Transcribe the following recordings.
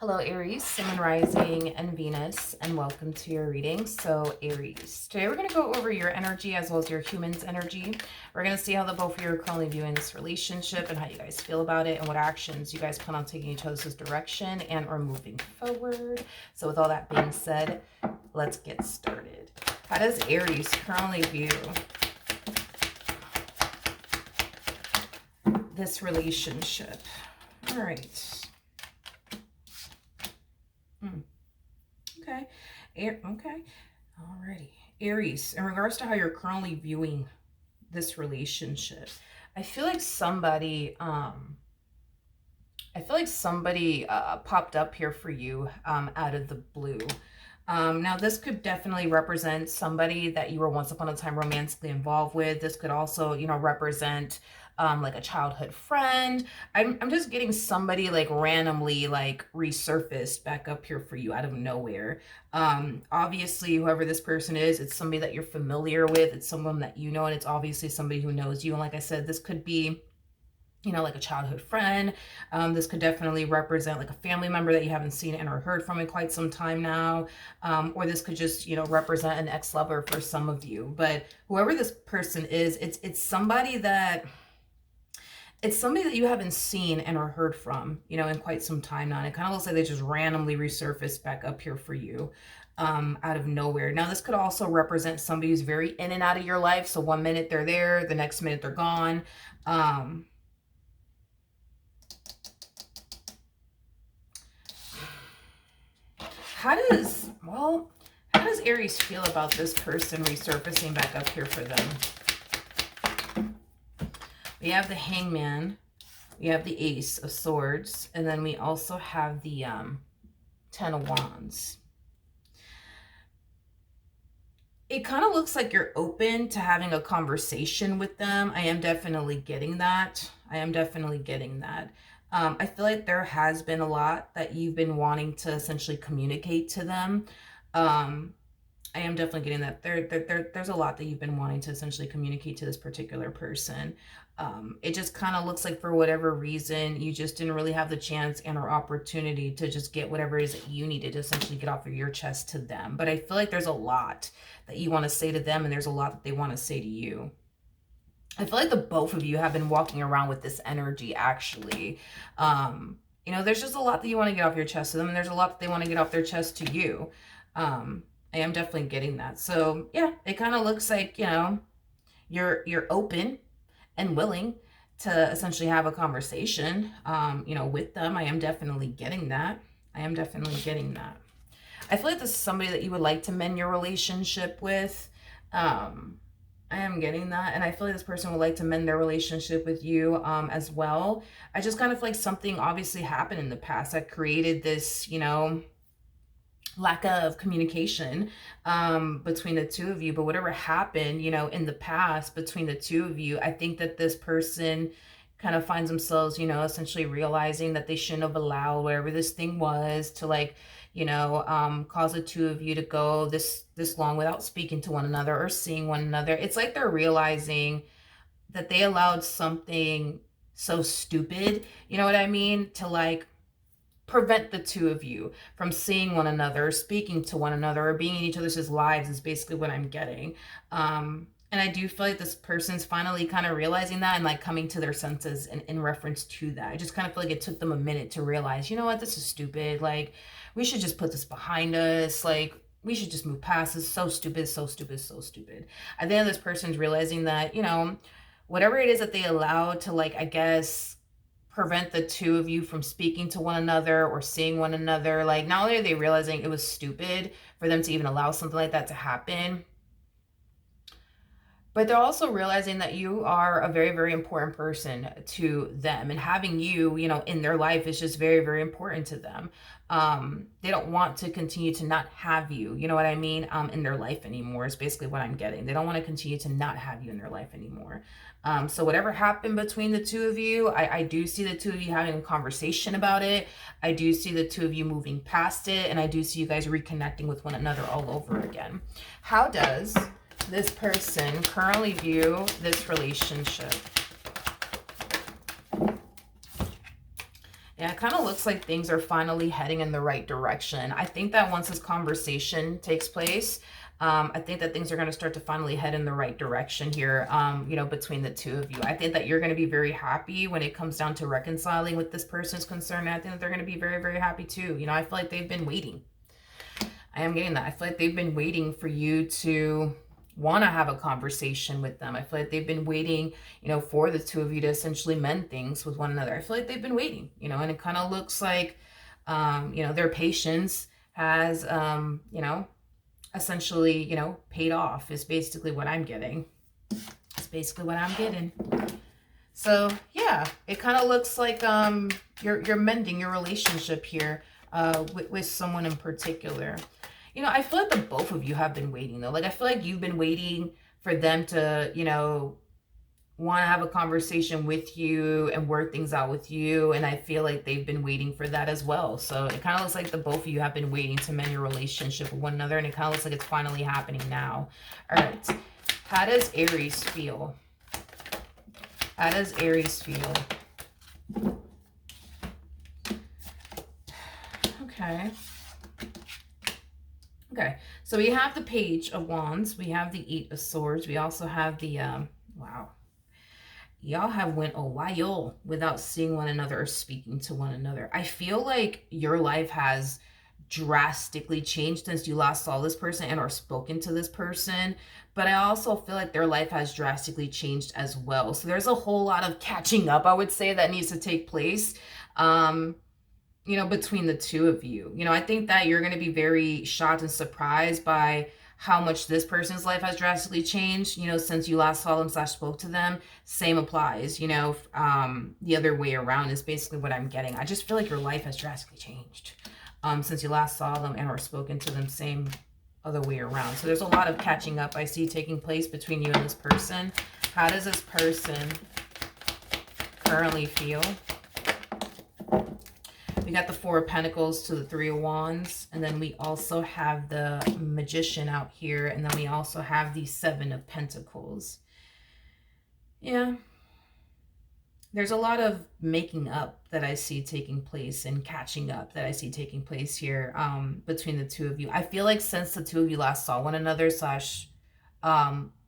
Hello Aries, Sun, Moon, Rising, and Venus, and welcome to your reading. So Aries, today we're going to go over your energy as well as your human's energy. We're going to see how the both of you are currently viewing this relationship and how you guys feel about it and what actions you guys plan on taking each other's direction and or moving forward. So with all that being said, let's get started. How does Aries currently view this relationship? All right. Okay. Okay. Alrighty. Aries, in regards to how you're currently viewing this relationship, I feel like somebody popped up here for you out of the blue. Now this could definitely represent somebody that you were once upon a time romantically involved with. This could also, represent like a childhood friend. I'm just getting somebody like randomly like resurfaced back up here for you out of nowhere. Obviously, whoever this person is, it's somebody that you're familiar with. It's someone that you know, and it's obviously somebody who knows you. And like I said, this could be like a childhood friend. This could definitely represent like a family member that you haven't seen and or heard from in quite some time now. Or this could just, represent an ex-lover for some of you. But whoever this person is, it's somebody that you haven't seen and or heard from, in quite some time now. And it kind of looks like they just randomly resurfaced back up here for you out of nowhere. Now, this could also represent somebody who's very in and out of your life. So one minute they're there, the next minute they're gone. How does Aries feel about this person resurfacing back up here for them? We have the Hangman, we have the Ace of Swords, and then we also have the Ten of Wands. It kind of looks like you're open to having a conversation with them. I am definitely getting that. I feel like there has been a lot that you've been wanting to essentially communicate to them. I am definitely getting that. There's a lot that you've been wanting to essentially communicate to this particular person. It just kind of looks like for whatever reason, you just didn't really have the chance and or opportunity to just get whatever it is that you needed to essentially get off of your chest to them. But I feel like there's a lot that you want to say to them, and there's a lot that they want to say to you. I feel like the both of you have been walking around with this energy, actually. There's just a lot that you want to get off your chest to them, and there's a lot that they want to get off their chest to you. I am definitely getting that. So, yeah, it kind of looks like, you're open and willing to essentially have a conversation, with them. I am definitely getting that. I feel like this is somebody that you would like to mend your relationship with. I am getting that. And I feel like this person would like to mend their relationship with you as well. I just kind of feel like something obviously happened in the past that created this, lack of communication between the two of you. But whatever happened, in the past between the two of you, I think that this person kind of finds themselves, essentially realizing that they shouldn't have allowed whatever this thing was to cause the two of you to go this long without speaking to one another or seeing one another. It's like they're realizing that they allowed something so stupid, you know what I mean, to prevent the two of you from seeing one another, speaking to one another, or being in each other's lives is basically what I'm getting. And I do feel like this person's finally kind of realizing that and coming to their senses in reference to that. I just kind of feel like it took them a minute to realize, you know what, this is stupid. We should just put this behind us. We should just move past this. So stupid. I think this person's realizing that, whatever it is that they allowed to I guess prevent the two of you from speaking to one another or seeing one another, not only are they realizing it was stupid for them to even allow something like that to happen, but they're also realizing that you are a very, very important person to them. And having you, in their life is just very, very important to them. They don't want to continue to not have you, you know what I mean, in their life anymore is basically what I'm getting. They don't want to continue to not have you in their life anymore. So whatever happened between the two of you, I do see the two of you having a conversation about it. I do see the two of you moving past it. And I do see you guys reconnecting with one another all over again. How does this person currently view this relationship? Yeah, it kind of looks like things are finally heading in the right direction. I think that once this conversation takes place, I think that things are going to start to finally head in the right direction here, you know, between the two of you. I think that you're going to be very happy when it comes down to reconciling with this person's concern. And I think that they're going to be very, very happy too. You know, I feel like they've been waiting. I am getting that. I feel like they've been waiting for you to want to have a conversation with them. I feel like they've been waiting, you know, for the two of you to essentially mend things with one another. I feel like they've been waiting, you know, and it kind of looks like, you know, their patience has, you know, essentially, you know, paid off is basically what I'm getting. It's basically what I'm getting. So yeah, it kind of looks like you're mending your relationship here with someone in particular. You know, I feel like the both of you have been waiting though. Like I feel like you've been waiting for them to, you know, want to have a conversation with you and work things out with you. And I feel like they've been waiting for that as well. So it kind of looks like the both of you have been waiting to mend your relationship with one another. And it kind of looks like it's finally happening now. All right. How does Aries feel? How does Aries feel? Okay. Okay, so we have the Page of Wands. We have the Eight of Swords. We also have the, wow. Y'all have went a while without seeing one another or speaking to one another. I feel like your life has drastically changed since you last saw this person and or spoken to this person. But I also feel like their life has drastically changed as well. So there's a whole lot of catching up, I would say, that needs to take place. You know, between the two of you. You know, I think that you're going to be very shocked and surprised by how much this person's life has drastically changed, you know, since you last saw them / spoke to them. Same applies, you know, the other way around is basically what I'm getting. I just feel like your life has drastically changed since you last saw them and or spoken to them. Same other way around. So there's a lot of catching up I see taking place between you and this person. How does this person currently feel? We got the Four of Pentacles to the Three of Wands. And then we also have the Magician out here. And then we also have the Seven of Pentacles. Yeah. There's a lot of making up that I see taking place and catching up that I see taking place here between the two of you. I feel like since the two of you last saw one another /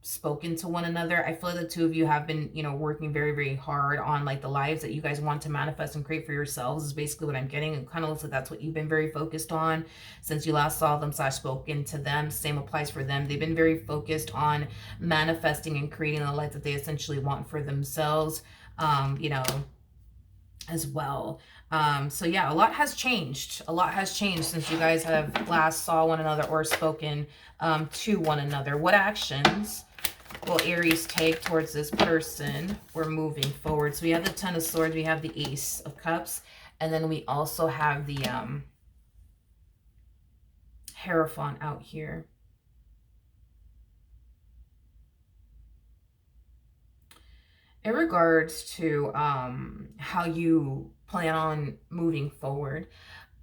spoken to one another, I feel like the two of you have been, you know, working very, very hard on like the lives that you guys want to manifest and create for yourselves is basically what I'm getting. It kind of looks like that's what you've been very focused on since you last saw them / spoken to them. Same applies for them. They've been very focused on manifesting and creating the life that they essentially want for themselves, you know, as well. So yeah, a lot has changed. A lot has changed since you guys have last saw one another or spoken to one another. What actions will Aries take towards this person? We're moving forward. So we have the Ten of Swords, we have the Ace of Cups, and then we also have the Hierophant out here. In regards to how you plan on moving forward,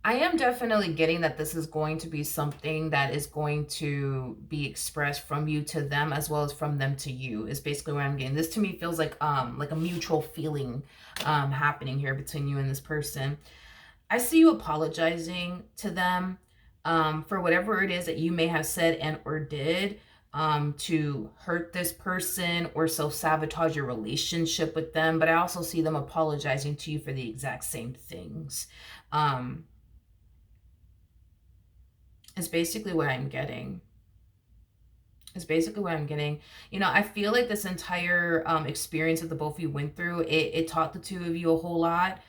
I am definitely getting that this is going to be something that is going to be expressed from you to them as well as from them to you is basically what I'm getting. This to me feels like a mutual feeling happening here between you and this person. I see you apologizing to them for whatever it is that you may have said and or did to hurt this person or self-sabotage your relationship with them. But I also see them apologizing to you for the exact same things. It's basically what I'm getting. It's basically what I'm getting. You know, I feel like this entire experience that the both of you went through, it taught the two of you a whole lot.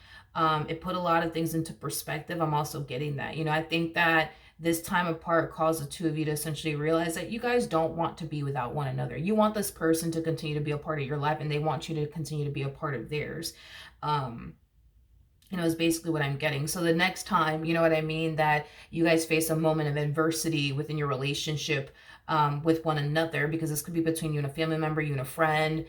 It put a lot of things into perspective. I'm also getting that. You know, I think that this time apart caused the two of you to essentially realize that you guys don't want to be without one another. You want this person to continue to be a part of your life and they want you to continue to be a part of theirs. You know, is basically what I'm getting. So the next time, you know what I mean, that you guys face a moment of adversity within your relationship with one another, because this could be between you and a family member, you and a friend,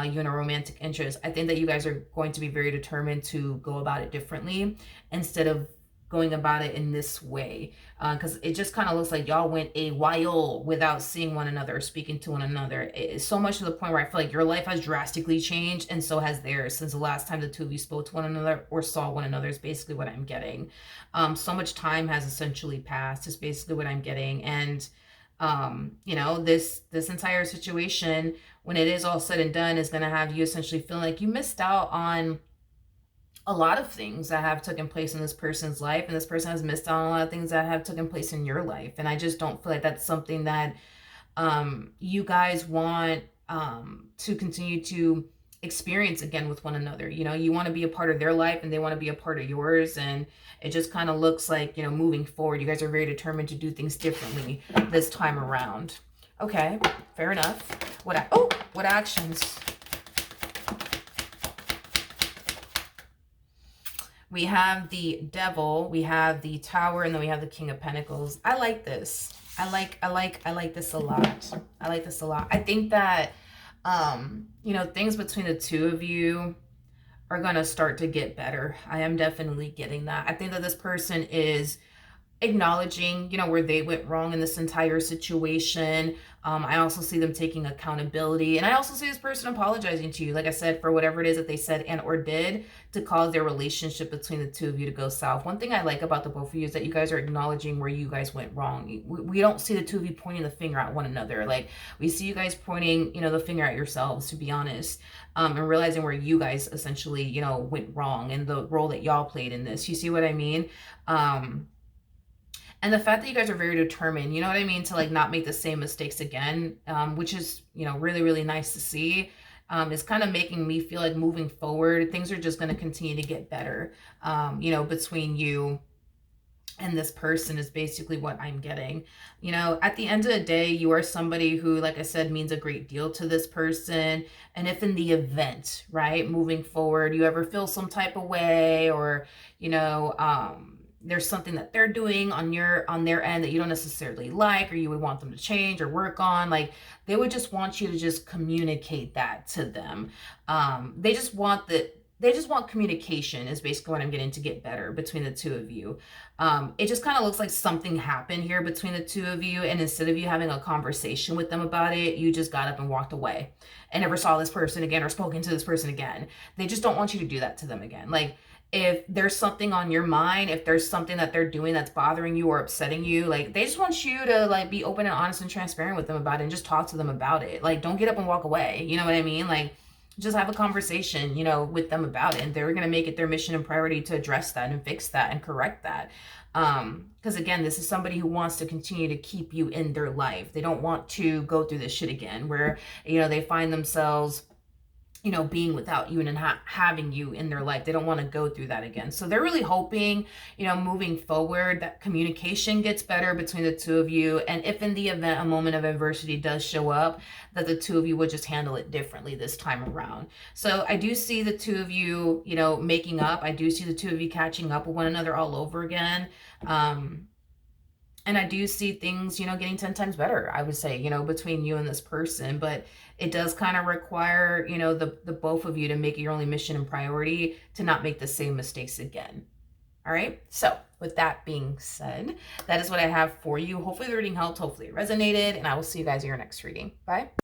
you and a romantic interest. I think that you guys are going to be very determined to go about it differently instead of going about it in this way, because it just kind of looks like y'all went a while without seeing one another, speaking to one another. It's so much to the point where I feel like your life has drastically changed, and so has theirs since the last time the two of you spoke to one another or saw one another, is basically what I'm getting. So much time has essentially passed, is basically what I'm getting. And you know, this entire situation, when it is all said and done, is going to have you essentially feeling like you missed out on a lot of things that have taken place in this person's life, and this person has missed out on a lot of things that have taken place in your life. And I just don't feel like that's something that you guys want to continue to experience again with one another. You know, you want to be a part of their life and they want to be a part of yours. And it just kind of looks like, you know, moving forward, you guys are very determined to do things differently this time around. Okay, fair enough. What actions? We have the Devil, we have the Tower, and then we have the King of Pentacles. I like this. I like this a lot. I like this a lot. I think that, you know, things between the two of you are going to start to get better. I am definitely getting that. I think that this person is acknowledging, you know, where they went wrong in this entire situation. I also see them taking accountability, and I also see this person apologizing to you, like I said, for whatever it is that they said and or did to cause their relationship between the two of you to go south. One thing I like about the both of you is that you guys are acknowledging where you guys went wrong. We don't see the two of you pointing the finger at one another. Like, we see you guys pointing, you know, the finger at yourselves, to be honest, and realizing where you guys essentially, you know, went wrong and the role that y'all played in this. You see what I mean? And the fact that you guys are very determined, you know what I mean, to like not make the same mistakes again, which is, you know, really, really nice to see. Is kind of making me feel like moving forward, things are just going to continue to get better, you know, between you and this person, is basically what I'm getting. You know, at the end of the day, you are somebody who, like I said, means a great deal to this person. And if in the event, right, moving forward, you ever feel some type of way, or, you know, there's something that they're doing on their end that you don't necessarily like, or you would want them to change or work on, like, they would just want you to just communicate that to them. They just want communication, is basically what I'm getting, to get better between the two of you. It just kind of looks like something happened here between the two of you, and instead of you having a conversation with them about it, you just got up and walked away and never saw this person again or spoken to this person again. They just don't want you to do that to them again. Like, if there's something on your mind, if there's something that they're doing that's bothering you or upsetting you, like, they just want you to like be open and honest and transparent with them about it, and just talk to them about it. Like, don't get up and walk away. You know what I mean? Like, just have a conversation, you know, with them about it. And they're going to make it their mission and priority to address that and fix that and correct that. Because again, this is somebody who wants to continue to keep you in their life. They don't want to go through this shit again, where, you know, they find themselves, you know, being without you and having you in their life. They don't want to go through that again. So they're really hoping, you know, moving forward, that communication gets better between the two of you. And if in the event a moment of adversity does show up, that the two of you would just handle it differently this time around. So I do see the two of you, you know, making up. I do see the two of you catching up with one another all over again. And I do see things, you know, getting 10 times better, I would say, you know, between you and this person. But it does kind of require, you know, the both of you to make it your only mission and priority to not make the same mistakes again. All right. So with that being said, that is what I have for you. Hopefully the reading helped. Hopefully it resonated. And I will see you guys in your next reading. Bye.